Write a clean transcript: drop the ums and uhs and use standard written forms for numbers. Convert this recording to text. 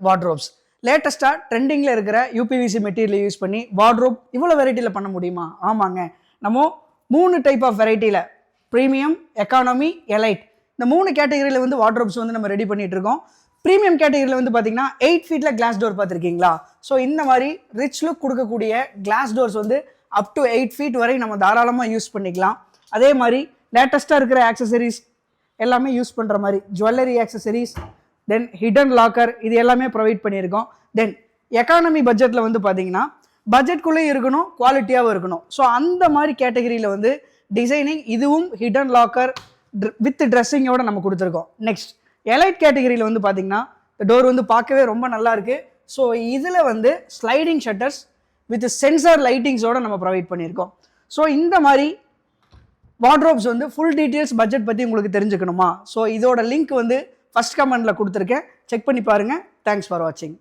Wardrobes. லேட்டஸ்ட்டாக ட்ரெண்டிங்கில் இருக்கிற யூபிவிசி மெட்டீரியல் யூஸ் பண்ணி வார்ட்ரோப் இவ்வளோ வெரைட்டியில் பண்ண முடியுமா? ஆமாங்க. நம்ம 3 டைப் ஆஃப் வெரைட்டியில் ப்ரீமியம், எக்கானமி, எலைட் இந்த 3 கேட்டகரியில் வந்து வார்ட்ரோப்ஸ் வந்து நம்ம ரெடி பண்ணிட்டு இருக்கோம். ப்ரீமியம் கேட்டகரியில் வந்து பார்த்தீங்கன்னா 8 ஃபீட்டில் கிளாஸ் டோர் பார்த்துருக்கீங்களா? ஸோ இந்த மாதிரி ரிச் லுக் கொடுக்கக்கூடிய கிளாஸ் டோர்ஸ் வந்து அப் டு 8 ஃபீட் வரை நம்ம தாராளமாக யூஸ் பண்ணிக்கலாம். அதே மாதிரி லேட்டஸ்ட்டாக இருக்கிற ஆக்சசரிஸ் எல்லாமே யூஸ் பண்ணுற மாதிரி ஜுவல்லரி ஆக்சசரிஸ், தென் ஹிடன் லாக்கர் இது எல்லாமே ப்ரொவைட் பண்ணியிருக்கோம். தென் எக்கானமி பட்ஜெட்டில் வந்து பார்த்தீங்கன்னா பட்ஜெட்குள்ளேயும் இருக்கணும், குவாலிட்டியாகவும் இருக்கணும். ஸோ அந்த மாதிரி கேட்டகரியில் வந்து டிசைனிங் இதுவும் ஹிடன் லாக்கர் வித் ட்ரெஸ்ஸிங்கோட நம்ம கொடுத்துருக்கோம். நெக்ஸ்ட் எலைட் கேட்டகரியில் வந்து பார்த்தீங்கன்னா இந்த டோர் வந்து பார்க்கவே ரொம்ப நல்லா இருக்கு. ஸோ இதில் வந்து ஸ்லைடிங் ஷட்டர்ஸ் வித் சென்சார் லைட்டிங்ஸோட நம்ம ப்ரொவைட் பண்ணியிருக்கோம். ஸோ இந்த மாதிரி வார்ட்ரோப்ஸ் வந்து ஃபுல் டீட்டெயில்ஸ் பட்ஜெட் பற்றி உங்களுக்கு தெரிஞ்சுக்கணுமா? ஸோ இதோட லிங்க் வந்து ஃபர்ஸ்ட் கமெண்ட்டில் கொடுத்துருக்கேன், செக் பண்ணி பாருங்கள். தேங்க்ஸ் ஃபார் வாட்சிங்.